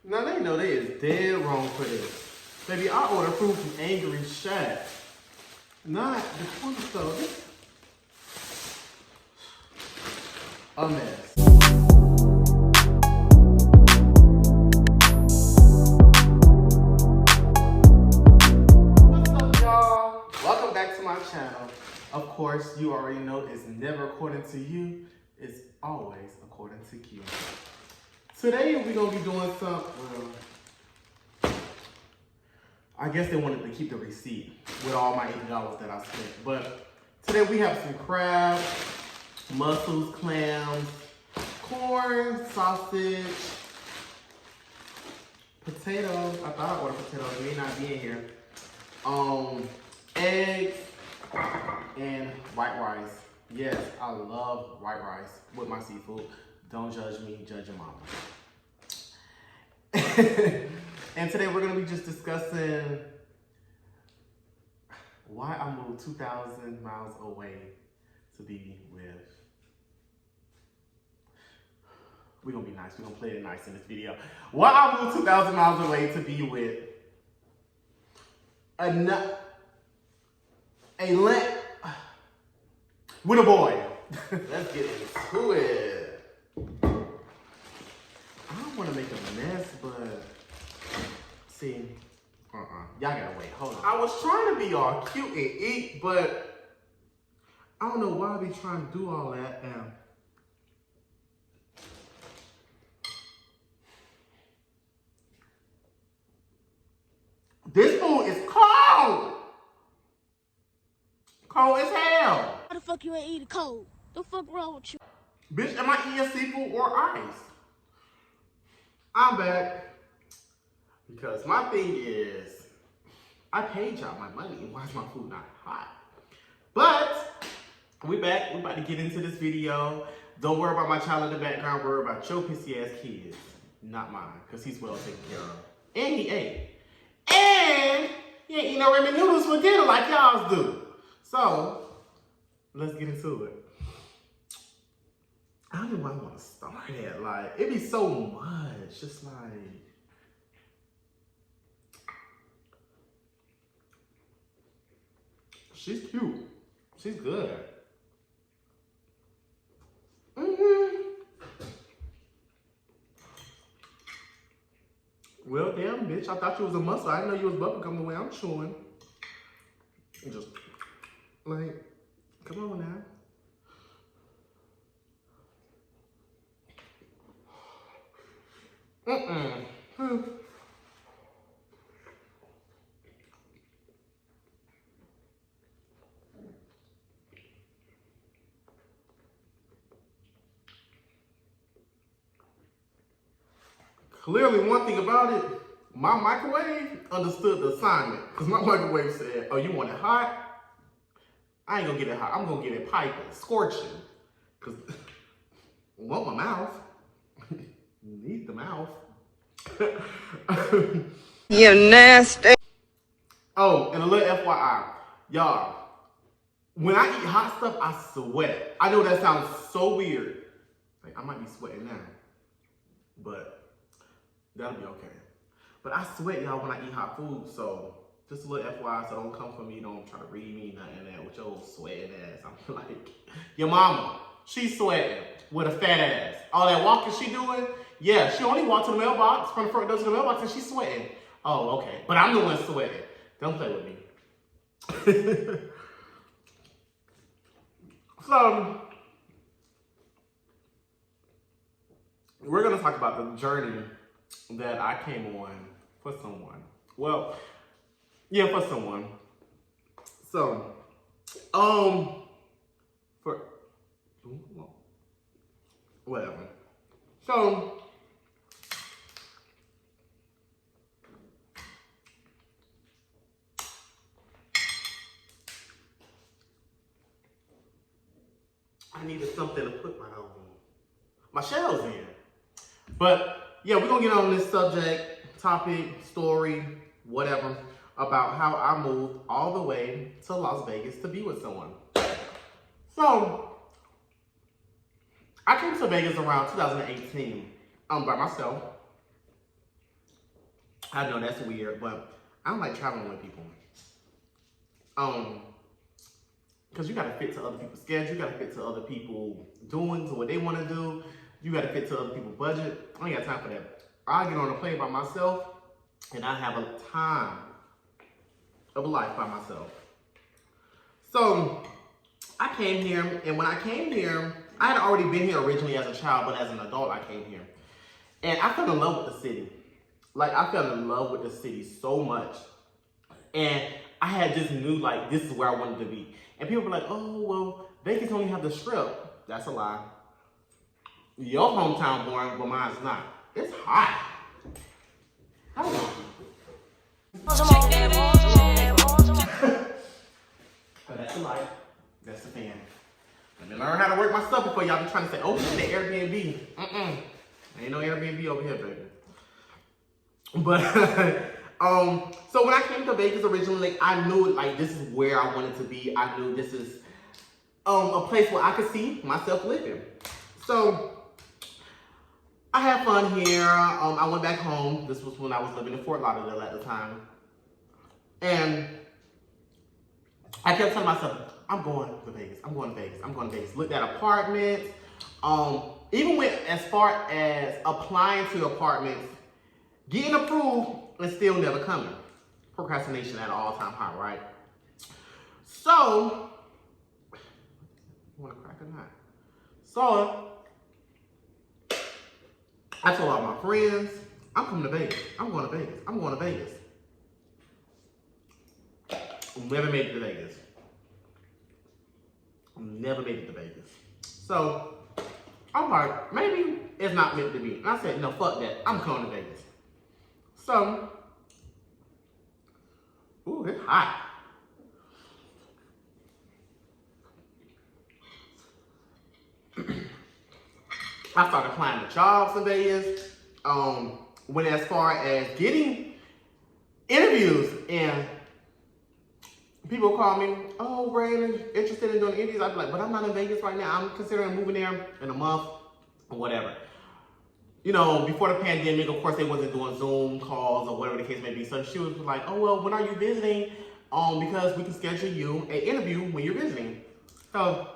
Now they know they is dead wrong for this. Baby, I order food from Angry Shack. Not the food store. This a mess. What's up, y'all? Welcome back to my channel. Of course, you already know it's never according to you. It's always according to Q. Today, we're going to be doing something, well, I guess they wanted to keep the receipt with all my $80 that I spent. But today, we have some crab, mussels, clams, corn, sausage, potatoes. I thought I ordered potatoes. They may not be in here. Eggs, and white rice. Yes, I love white rice with my seafood. Don't judge me, judge your mama. And today we're gonna be just discussing why I moved 2,000 miles away to be with. We're gonna be nice, we're gonna play it nice in this video. Why I moved 2,000 miles away to be with with a boy. Let's get into it. I don't want to make a mess, but see, y'all gotta wait. Hold on. I was trying to be all cute and eat, but I don't know why I be trying to do all that now. This food is cold. Cold as hell. How the fuck you ain't eating cold? The fuck wrong with you? Bitch, am I eating seafood or ice? I'm back. Because my thing is, I paid y'all my money. Why is my food not hot? But, we back. We about to get into this video. Don't worry about my child in the background. Worry about your pissy ass kids. Not mine. Because he's well taken care of. And he ate. And he ain't eating no ramen noodles for dinner like y'all do. So, let's get into it. I don't know where I want to start at. Like, it be so much. Just like, she's cute. She's good. Well, damn, bitch. I thought you was a muscle. I didn't know you was bubblegum the way I'm chewing. Just, like, come on now. Clearly, one thing about it, my microwave understood the assignment. Because my microwave said, oh, you want it hot? I ain't gonna get it hot. I'm gonna get it piping, scorching. Because I want my mouth. Need the mouth. You nasty. Oh, and a little FYI. Y'all, when I eat hot stuff, I sweat. I know that sounds so weird. Like, I might be sweating now. But that'll be okay. But I sweat, y'all, when I eat hot food. So, just a little FYI, so don't come for me. Don't try to read me, nothing there with your old sweating ass. I'm like, your mama, she's sweating with a fat ass. All that walking she doing, yeah, she only walked to the mailbox, from the front door to the mailbox, and she's sweating. Oh, okay. But I'm the one sweating. Don't play with me. So, we're going to talk about the journey that I came on for someone. Well, yeah, for someone. So, for whatever. So, I needed something to put my shells in. But yeah, we're gonna get on this subject, topic, story, whatever, about how I moved all the way to Las Vegas to be with someone. So, I came to Vegas around 2018 by myself. I know that's weird, but I don't like traveling with people. Because you gotta fit to other people's schedule, you gotta fit to other people doing to what they want to do. You gotta fit to other people's budget. I ain't got time for that. I get on a plane by myself, and I have a time of life by myself. So I came here, and when I came here, I had already been here originally as a child, but as an adult, I came here. And I fell in love with the city. Like, I fell in love with the city so much. And I had just knew, like, this is where I wanted to be. And people were like, oh, well, Vegas only have the Strip. That's a lie. Your hometown boring, but mine's not. It's hot. I don't know. But that's a lie. That's the fan. Let me learn how to work my stuff before y'all be trying to say, oh, the Airbnb. Ain't no Airbnb over here, baby. But, so when I came to Vegas originally, I knew, like, this is where I wanted to be. I knew this is a place where I could see myself living. So, I had fun here. I went back home. This was when I was living in Fort Lauderdale at the time. And I kept telling myself, I'm going to Vegas. I'm going to Vegas. I'm going to Vegas. Looked at apartments. Even went as far as applying to apartments, getting approved, and still never coming. Procrastination at an all-time high, right? So, you want to crack or not? So, I told all my friends, I'm coming to Vegas. I'm going to Vegas. I'm going to Vegas. Never made it to Vegas. Never made it to Vegas. So, I'm like, maybe it's not meant to be. And I said, no, fuck that. I'm coming to Vegas. So, ooh, it's hot. I started applying to jobs in Vegas. Went as far as getting interviews, and people call me, oh, Ray, interested in doing interviews. I'd be like, but I'm not in Vegas right now. I'm considering moving there in a month or whatever. You know, before the pandemic, of course, they wasn't doing Zoom calls or whatever the case may be. So she was like, oh, well, when are you visiting? Because we can schedule you an interview when you're visiting. So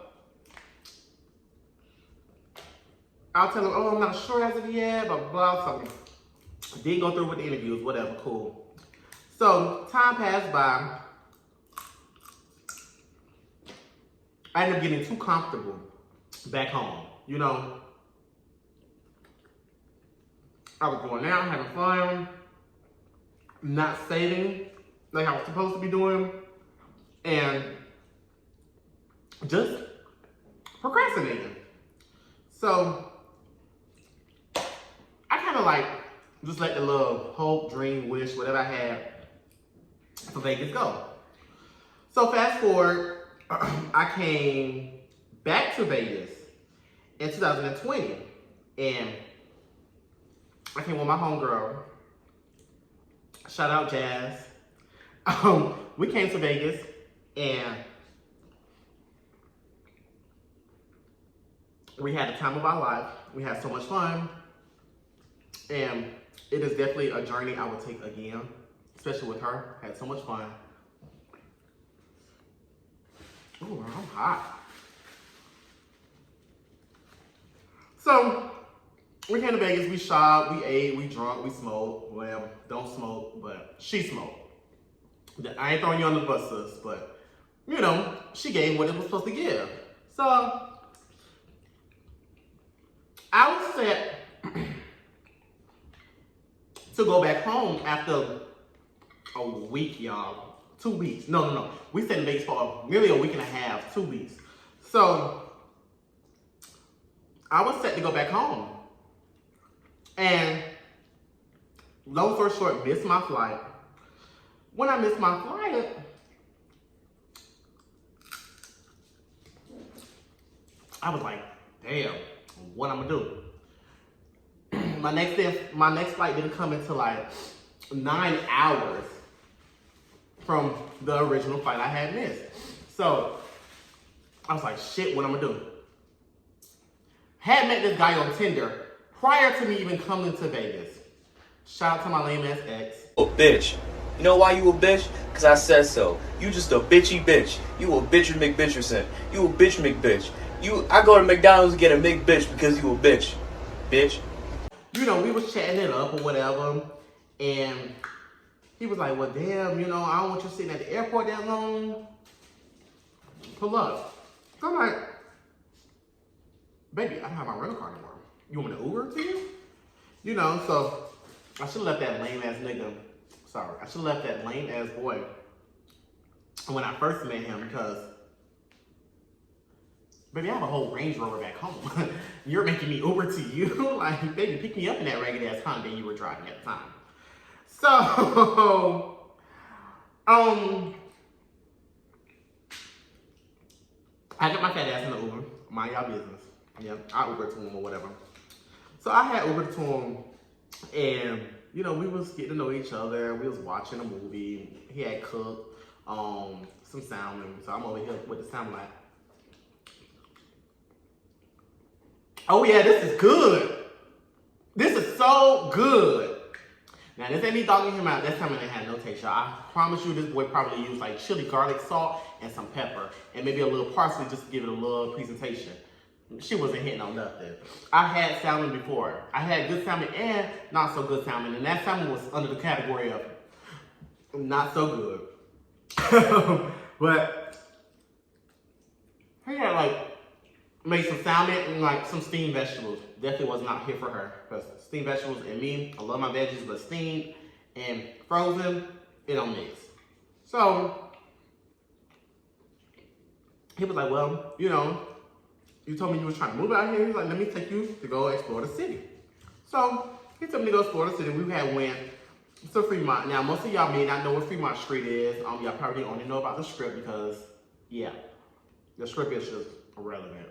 I'll tell them, oh, I'm not sure as of yet, blah, blah, blah. So did go through with the interviews, whatever, cool. So time passed by. I ended up getting too comfortable back home, you know. I was going out, having fun, not saving like I was supposed to be doing, and just procrastinating. So I kind of like just let the little hope, dream, wish, whatever I had for Vegas go. So fast forward, I came back to Vegas in 2020, and I came with my homegirl. Shout out Jazz. We came to Vegas, and we had the time of our life. We had so much fun, and it is definitely a journey I would take again, especially with her. Had so much fun. Ooh, I'm hot. So, we came to Vegas, we shopped, we ate, we drunk, we smoked, whatever. Don't smoke, but she smoked. I ain't throwing you on the bus, sis, but, you know, she gave what it was supposed to give. So, I was set to go back home after a week, y'all. 2 weeks. No. We stayed in Vegas for nearly a week and a half, 2 weeks. So, I was set to go back home. And, long story short, missed my flight. When I missed my flight, I was like, damn, what I'm gonna do? My next flight didn't come until like 9 hours from the original flight I had missed. So, I was like, shit, what I'm gonna do? Had met this guy on Tinder prior to me even coming to Vegas. Shout out to my lame ass ex. A bitch. You know why you a bitch? Cause I said so. You just a bitchy bitch. You a bitch McBitcherson. You a bitch McBitch. I go to McDonald's and get a McBitch because you a bitch. Bitch. You know, we was chatting it up or whatever, and he was like, well, damn, you know, I don't want you sitting at the airport that long. Pull up. So I'm like, baby, I don't have my rental car anymore. You want me to Uber to you? You know, so I should have left that lame ass nigga. Sorry, I should have left that lame ass boy when I first met him because, baby, I have a whole Range Rover back home. You're making me Uber to you? Like, baby, pick me up in that ragged ass Honda you were driving at the time. So, I got my fat ass in the Uber. Mind y'all business. Yeah, I Ubered to him or whatever. So I had Ubered to him, and you know, we was getting to know each other. We was watching a movie. He had cooked some salmon. So I'm over here with the salmon like, oh yeah, this is good. This is so good. Now this ain't me dogging him out. That time it had no taste, y'all. I promise you this boy probably used like chili, garlic, salt, and some pepper. And maybe a little parsley just to give it a little presentation. She wasn't hitting on nothing. I had salmon before. I had good salmon and not so good salmon. And that salmon was under the category of not so good. But he had like made some salmon and like some steamed vegetables. Definitely was not here for her. Because steamed vegetables and me, I love my veggies, but steamed and frozen, it don't mix. So he was like, well, you know, you told me you was trying to move out here. He was like, let me take you to go explore the city. So he took me to go explore the city. We had went to Fremont. Now, most of y'all may not know what Fremont Street is. Y'all probably only know about the Strip because, yeah, the Strip is just irrelevant.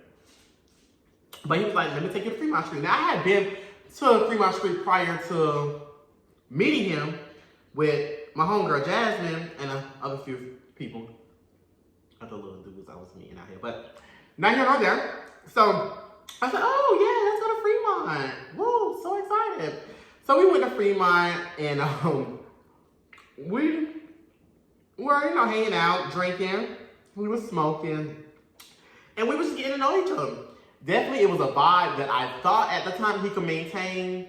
But he was like, let me take you to Fremont Street. Now, I had been to Fremont Street prior to meeting him with my homegirl, Jasmine, and other few people. Other little dudes I was meeting out here. But not here nor there. So I said, oh yeah, let's go to Fremont. Woo, so excited. So we went to Fremont and we were, you know, hanging out, drinking. We were smoking. And we were just getting to know each other. Definitely it was a vibe that I thought at the time he could maintain.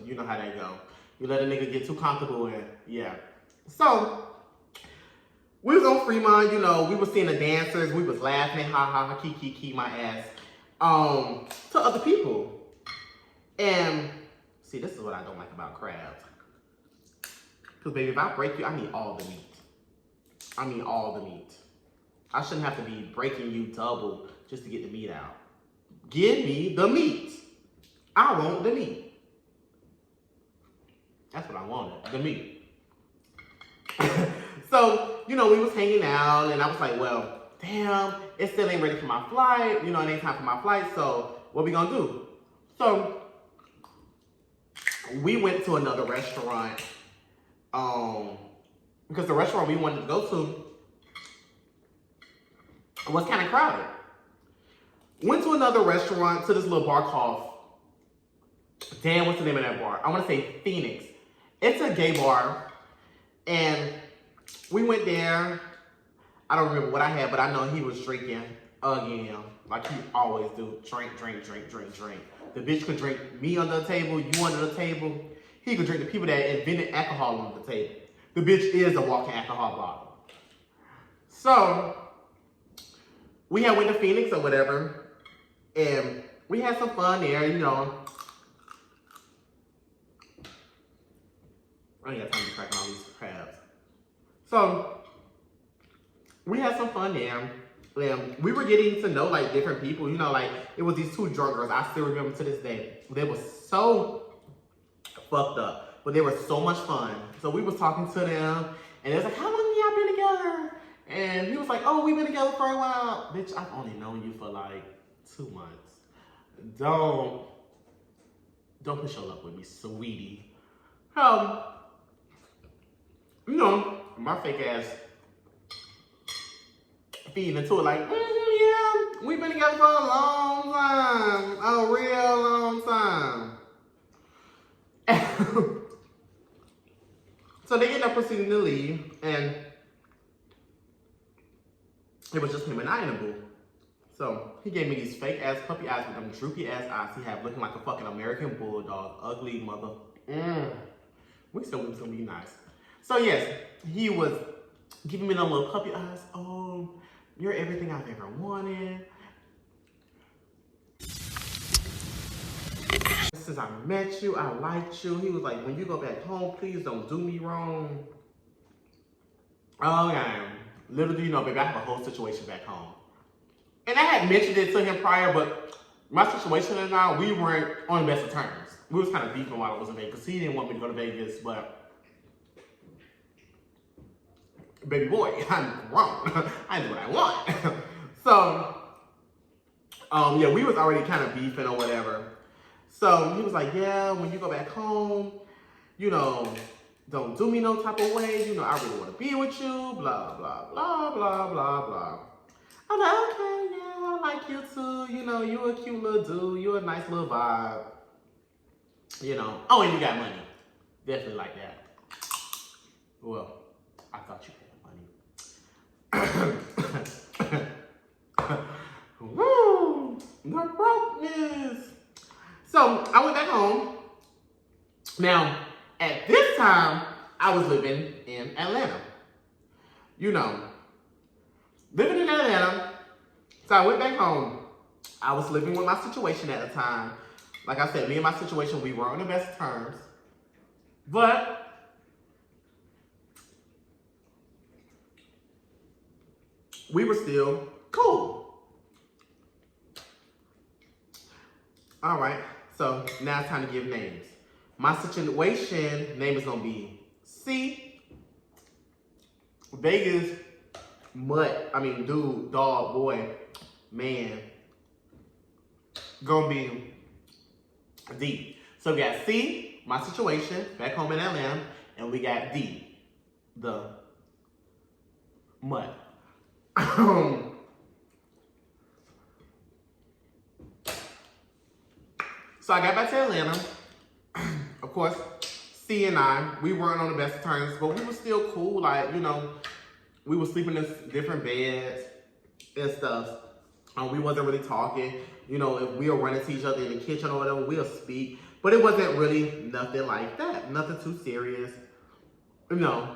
You know how that go. You let a nigga get too comfortable and yeah. So we was on Fremont, you know, we was seeing the dancers, we was laughing, ha ha ha, key, my ass, to other people. And see, this is what I don't like about crabs. Cause baby, if I break you, I need all the meat. I mean all the meat. I shouldn't have to be breaking you double just to get the meat out. Give me the meat. I want the meat. That's what I wanted, the meat. So, you know, we was hanging out and I was like, well, damn, it still ain't ready for my flight. You know, it ain't time for my flight, so what we gonna do? So, we went to another restaurant, because the restaurant we wanted to go to was kind of crowded. Went to another restaurant, to this little bar called, damn, what's the name of that bar? I want to say Phoenix. It's a gay bar, and we went there. I don't remember what I had, but I know he was drinking again, like he always do. Drink. The bitch could drink me under the table, you under the table. He could drink the people that invented alcohol under the table. The bitch is a walking alcohol bottle. So, we had went to Phoenix or whatever, and we had some fun there, you know. I ain't got time to crack all these crabs. So, we had some fun there. And we were getting to know, like, different people. You know, like, it was these two drunk girls. I still remember to this day. They were so fucked up. But they were so much fun. So, we was talking to them. And they was like, how long have y'all been together? And he was like, oh, we've been together for a while. Bitch, I've only known you for, like, 2 months. Don't push your luck with me, sweetie. You know, my fake ass feeding into it like, yeah, we've been together for a long time. A real long time. So they ended up proceeding to leave, and it was just him and I in the booth. So he gave me these fake ass puppy eyes with them droopy ass eyes he had, looking like a fucking American bulldog, ugly mother. We said we was gonna be nice. So yes, he was giving me them little puppy eyes. Oh, you're everything I've ever wanted. Since I met you, I liked you. He was like, when you go back home, please don't do me wrong. Oh yeah. Little do you know, baby, I have a whole situation back home. And I had mentioned it to him prior, but my situation and I, we weren't on the best of terms. We was kind of beefing while I was in Vegas. He didn't want me to go to Vegas, but baby boy, I'm grown. I do what I want. So, yeah, we was already kind of beefing or whatever. So he was like, yeah, when you go back home, you know, don't do me no type of way. You know, I really want to be with you, blah, blah, blah, blah, blah, blah. I'm like, okay, yeah, I like you too. You know, you a cute little dude. You a nice little vibe. You know, oh, and you got money. Definitely like that. Well, I thought you had money. Woo, the brokenness. So I went back home. Now, at this time, I was living in Atlanta. You know, living in Atlanta. So I went back home. I was living with my situation at the time. Like I said, me and my situation, we weren't on the best terms. But we were still cool. All right, so now it's time to give names. My situation name is gonna be C. Vegas, dude, dog, boy, man, gonna be D. So we got C, my situation, back home in Atlanta, and we got D, the mud. So I got back to Atlanta. Of course, C and I, we weren't on the best of terms, but we were still cool. Like, you know, we were sleeping in different beds and stuff. We wasn't really talking. You know, if we were running to each other in the kitchen or whatever, we'll speak. But it wasn't really nothing like that. Nothing too serious. You know.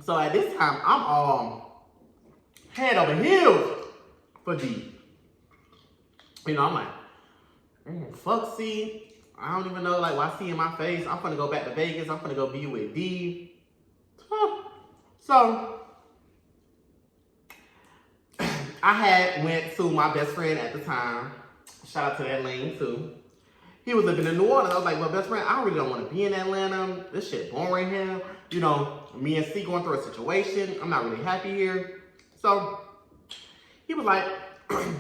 So at this time, I'm all head over heels for D. You know, I'm like, fuck C. I don't even know, like, why C in my face. I'm gonna go back to Vegas. I'm gonna go be with D. So, I had went to my best friend at the time. Shout out to that lane, too. He was living in New Orleans. I was like, well, best friend, I really don't want to be in Atlanta. This shit boring here. You know, me and C going through a situation. I'm not really happy here. So, he was like,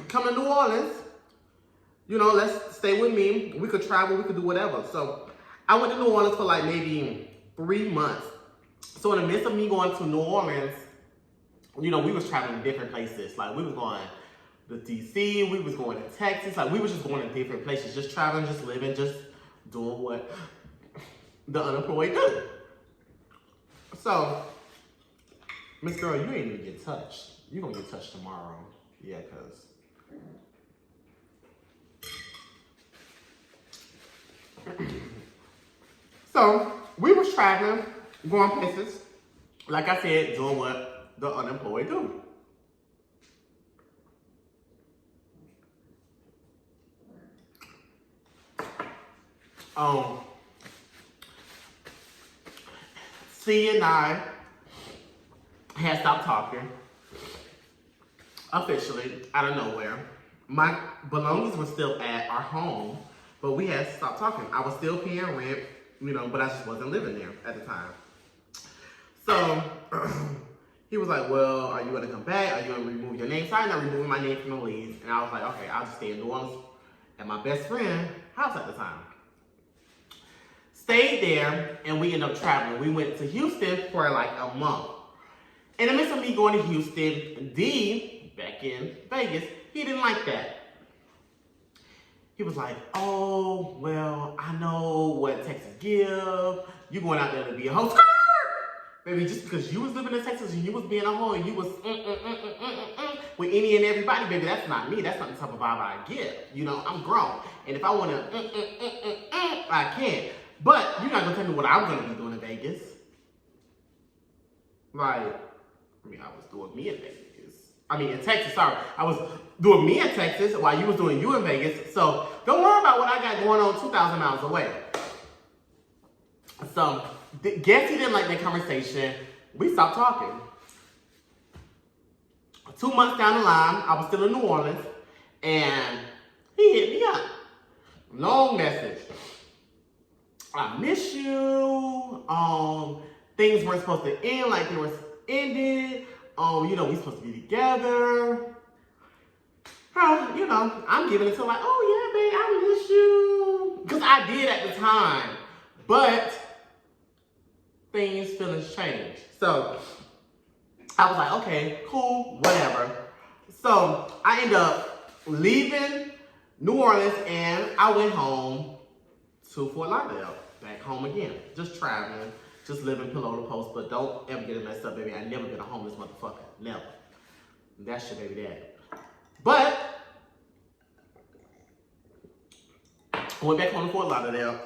come to New Orleans. You know, let's stay with me. We could travel, we could do whatever. So I went to New Orleans for like maybe 3 months. So in the midst of me going to New Orleans, you know, we was traveling to different places. Like we was going to DC, we was going to Texas. Like we was just going to different places, just traveling, just living, just doing what the unemployed do. So, Miss Girl, you ain't even get touched. You gonna get touched tomorrow. Yeah, cause so we was traveling, going places, like I said, doing what the unemployed do. C and I had stopped talking officially out of nowhere. My belongings were still at our home, but we had stopped talking. I was still paying rent, you know, but I just wasn't living there at the time. So he was like, well, are you gonna come back? Are you gonna remove your name? So I ended up removing my name from the lease. And I was like, okay, I'll just stay in New Orleans at my best friend's house at the time. Stayed there, and we ended up traveling. We went to Houston for like a month. In the midst of me going to Houston, D, back in Vegas, he didn't like that. he was like, oh, well, I know what Texas give. You going out there to be a hoe. Baby, just because you was living in Texas and you was being a hoe and you was with any and everybody, baby, that's not me. That's not the type of vibe I give. You know, I'm grown. And if I want to I can. But you're not going to tell me what I'm going to be doing in Vegas. Like, I mean, I was doing me in Vegas. I mean, in Texas, sorry. I was doing me in Texas while you was doing you in Vegas. So don't worry about what I got going on 2,000 miles away. So, guess he didn't like that conversation. We stopped talking. 2 months down the line, I was still in New Orleans, and he hit me up. Long message. I miss you. Things weren't supposed to end like they were ended. You know, we supposed to be together. You know, I'm giving it to like, oh yeah, babe, I miss you. Because I did at the time. But feelings changed. So I was like, okay, cool, whatever. So I ended up leaving New Orleans and I went home to Fort Lauderdale, back home again. Just traveling, just living pillow to post, but don't ever get it messed up, baby. I never been a homeless motherfucker, never. That's your baby daddy. But I went back home to Fort Lauderdale.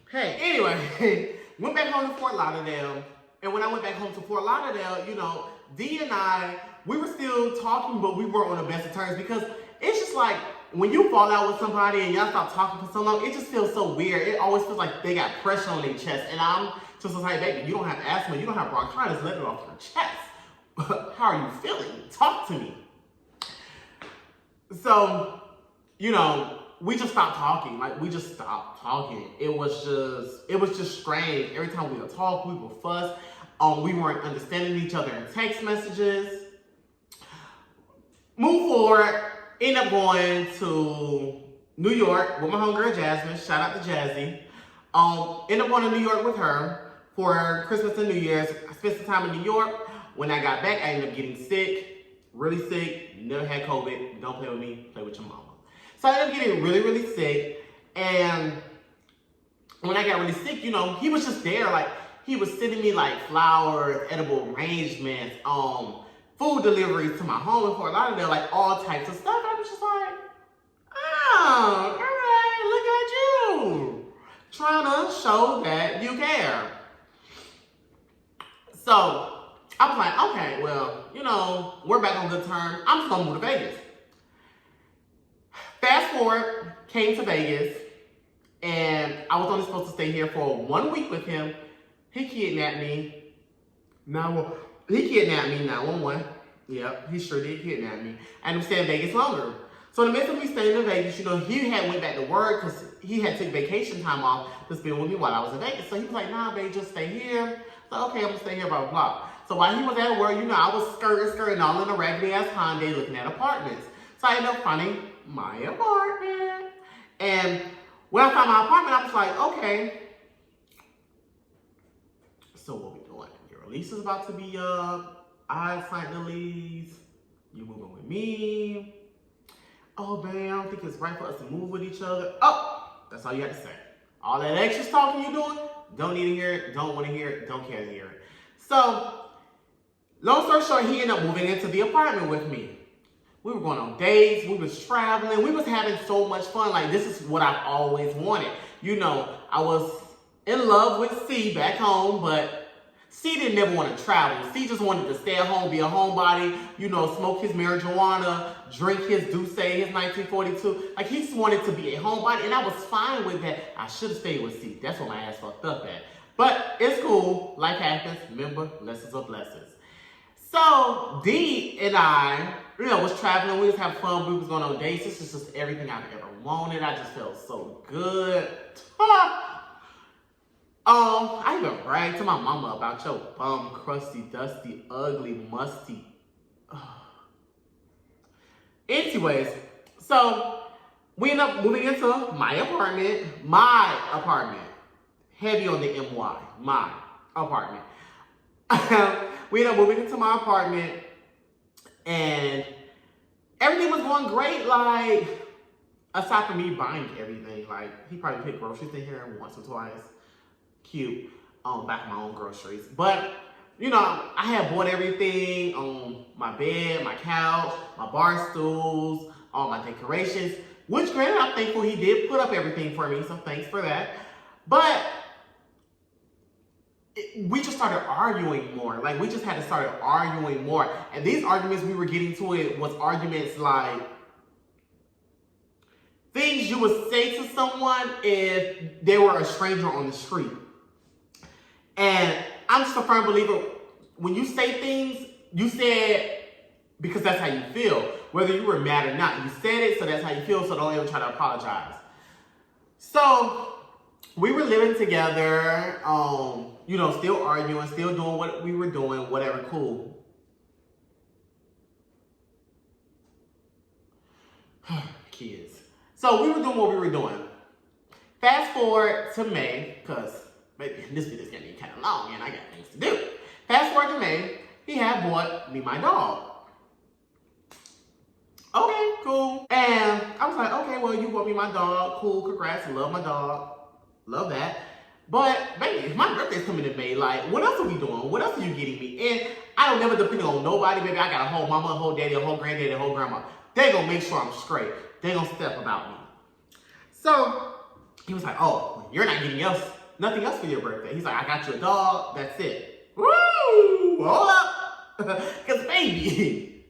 Hey, anyway, went back home to Fort Lauderdale. And when I went back home to Fort Lauderdale, you know, D and I, we were still talking, but we weren't on the best of terms because it's just like when you fall out with somebody and y'all stop talking for so long, it just feels so weird. It always feels like they got pressure on their chest. And I'm just like, baby, you don't have asthma, you don't have bronchitis, let it off your chest. How are you feeling? Talk to me. So, you know, we just stopped talking. Like, we just stopped talking. It was just strange. Every time we would talk, we would fuss. We weren't understanding each other in text messages. Move forward, end up going to New York with my homegirl Jasmine. Shout out to Jazzy. End up going to New York with her for Christmas and New Year's. I spent some time in New York. When I got back, I ended up getting sick, really sick. Never had COVID. Don't play with me, play with your mama. So I ended up getting really, really sick. And when I got really sick, you know, he was just there. Like, he was sending me like flowers, edible arrangements, food deliveries to my home in Fort Lauderdale, like all types of stuff. I was just like, oh, all right, look at you. Trying to show that you care. So I was like, okay, well, you know, we're back on good terms. I'm just gonna move to Vegas. Fast forward, came to Vegas, and I was only supposed to stay here for 1 week with him. He kidnapped me. He kidnapped me 911. Yep, he sure did kidnap me. And I'm staying in Vegas longer. So in the midst of me staying in Vegas, you know, he had went back to work because he had took vacation time off to spend with me while I was in Vegas. So he was like, nah, babe, just stay here. So okay, I'm gonna stay here, blah, blah, blah. So while he was at work, you know, I was skirting all in a raggedy ass Hyundai looking at apartments. So I ended up finding my apartment. And when I found my apartment, I was like, okay, so what we doing? Your lease is about to be up. I signed the lease. You moving with me. Oh, babe, I don't think it's right for us to move with each other. Oh, that's all you have to say. All that extra talking you doing, don't need to hear it, don't want to hear it, don't care to hear it. So, long story short, he ended up moving into the apartment with me. We were going on dates, we was traveling, we was having so much fun. Like, this is what I've always wanted. You know, I was in love with C back home, but C didn't never want to travel. C just wanted to stay at home, be a homebody, you know, smoke his marijuana, drink his Douce, his 1942. Like, he just wanted to be a homebody, and I was fine with that. I should have stayed with C. That's what my ass fucked up at. But it's cool. Life happens. Remember, lessons are blessings. So, D and I, you know, was traveling. We was having fun. We was going on dates. This is just everything I've ever wanted. I just felt so good. I even bragged to my mama about your bum, crusty, dusty, ugly, musty. Anyways, so we end up moving into my apartment. Heavy on the MY, my apartment. We end up moving into my apartment, and everything was going great. Like, aside from me buying everything, like he probably picked groceries in here once or twice. Cute. Back my own groceries. But, you know, I had bought everything on my bed, my couch, my bar stools, all my decorations. Which, granted, I'm thankful he did put up everything for me, so thanks for that. But we just started arguing more. Like, we just had to start arguing more. And these arguments we were getting to it was arguments like things you would say to someone if they were a stranger on the street. And I'm just a firm believer, when you say things, you say it because that's how you feel. Whether you were mad or not, you said it, so that's how you feel, so don't ever try to apologize. So, we were living together, you know, still arguing, still doing what we were doing, whatever, cool. Kids. So, we were doing what we were doing. Fast forward to May, because maybe this video's gonna be kind of long and I got things to do. Fast forward to May, he had bought me my dog. Okay, cool. And I was like, okay, well, you bought me my dog. Cool, congrats, love my dog. Love that. But, baby, my birthday's coming in May. Like, what else are we doing? What else are you getting me? And I don't never depend on nobody, baby. I got a whole mama, a whole daddy, a whole granddaddy, a whole grandma. They gonna make sure I'm straight. They gonna step about me. So, he was like, oh, you're not getting nothing else for your birthday. He's like, I got you a dog, that's it. Woo! Hold up. Because, baby,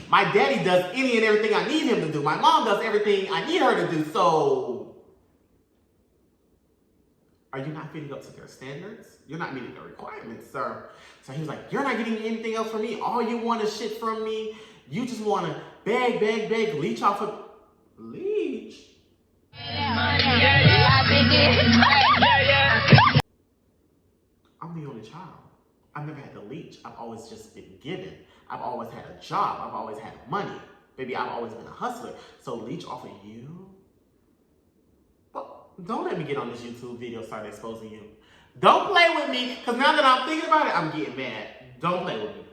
my daddy does any and everything I need him to do. My mom does everything I need her to do. So, are you not fitting up to their standards? You're not meeting the requirements, sir. So he was like, you're not getting anything else from me. All you want is shit from me. You just want to beg, leech off of... Leech? I'm the only child. I've never had to leech. I've always just been given. I've always had a job. I've always had money. Baby, I've always been a hustler. So leech off of you? Well, don't let me get on this YouTube video and start exposing you. Don't play with me, because now that I'm thinking about it, I'm getting mad. Don't play with me.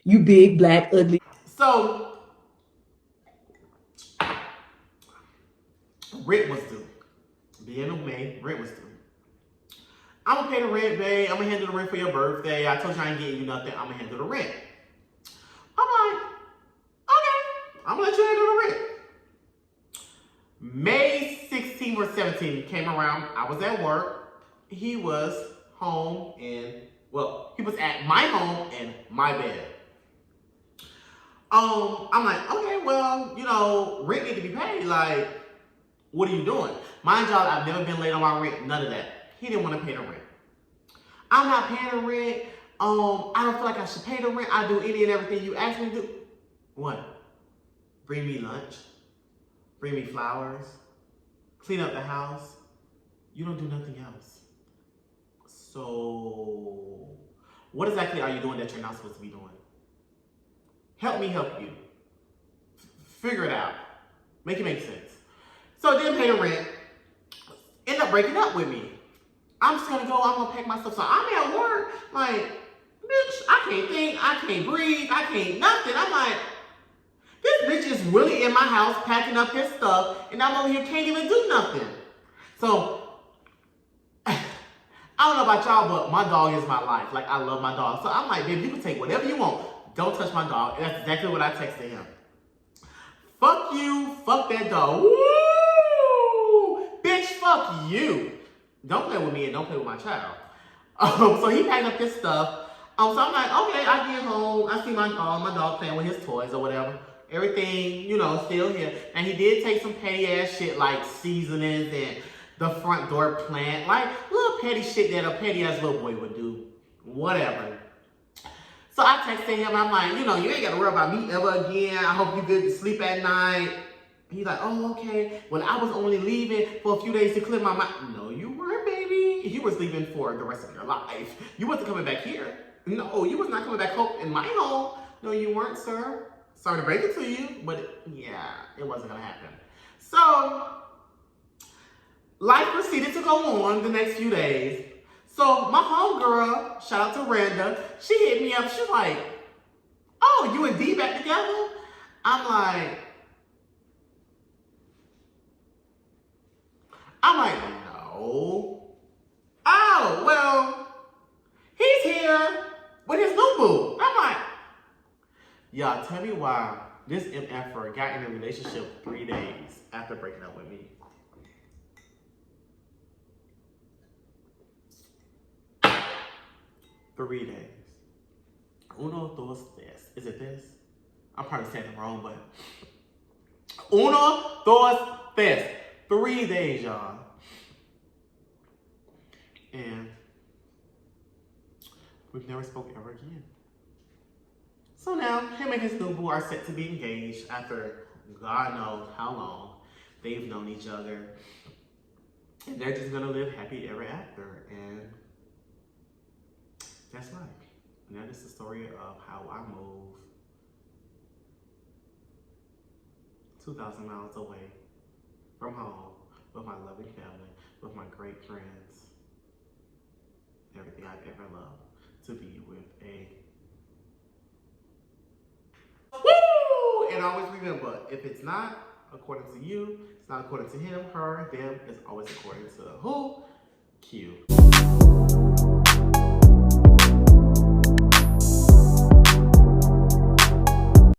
You big, black, ugly. So, rent was due. The end of May, rent was due. I'm gonna pay the rent, babe. I'm gonna handle the rent for your birthday. I told you I ain't getting you nothing. I'm gonna handle the rent. I'm like, okay, I'm gonna let you handle the rent. May 16th or 17th came around. I was at work. He was home and, well, he was at my home and my bed. I'm like, okay, well, you know, rent need to be paid. Like, what are you doing? Mind y'all, I've never been late on my rent. None of that. He didn't want to pay the rent. I'm not paying the rent. I don't feel like I should pay the rent. I do any and everything you ask me to do. What? Bring me lunch. Bring me flowers. Clean up the house. You don't do nothing else. So, what exactly are you doing that you're not supposed to be doing? Help me help you. Figure it out. Make it make sense. So, didn't pay the rent. End up breaking up with me. I'm just gonna go, I'm gonna pack my stuff. So I'm at work, like, bitch, I can't think, I can't breathe, I can't nothing. I'm like, this bitch is really in my house packing up his stuff, and I'm over here can't even do nothing. So, I don't know about y'all, but my dog is my life. Like, I love my dog. So I'm like, baby, you can take whatever you want. Don't touch my dog. And that's exactly what I texted him. Fuck you, fuck that dog. Woo! Bitch, fuck you. Don't play with me and don't play with my child. So he packed up his stuff. So I'm like, okay, I get home. I see my dog playing with his toys or whatever. Everything, you know, still here. And he did take some petty ass shit like seasonings and the front door plant. Like little petty shit that a petty ass little boy would do. Whatever. So I texted him. I'm like, you know, you ain't got to worry about me ever again. I hope you good to sleep at night. He's like, oh, okay. Well, I was only leaving for a few days to clear my mind. No, you weren't, baby. You was leaving for the rest of your life. You wasn't coming back here. No, you was not coming back home in my home. No, you weren't, sir. Sorry to break it to you, but yeah, it wasn't going to happen. So, life proceeded to go on the next few days. So, my homegirl, shout out to Randa, she hit me up. She's like, oh, you and D back together? I'm like, No. Oh, well, he's here with his new boo. I'm like, y'all, tell me why this MFer got in a relationship 3 days after breaking up with me. Three days. Uno, dos, tres. Is it this? I'm probably saying it wrong, but uno, dos, tres. 3 days, y'all. And we've never spoken ever again. So now, him and his new boo are set to be engaged after God knows how long they've known each other. And they're just gonna live happy ever after. And that's life. And that is the story of how I moved 2,000 miles away from home with my loving family, with my great friends, everything I've ever loved, to be with a woo! And always remember, if it's not according to you, it's not according to him, her, them, it's always according to who? Q.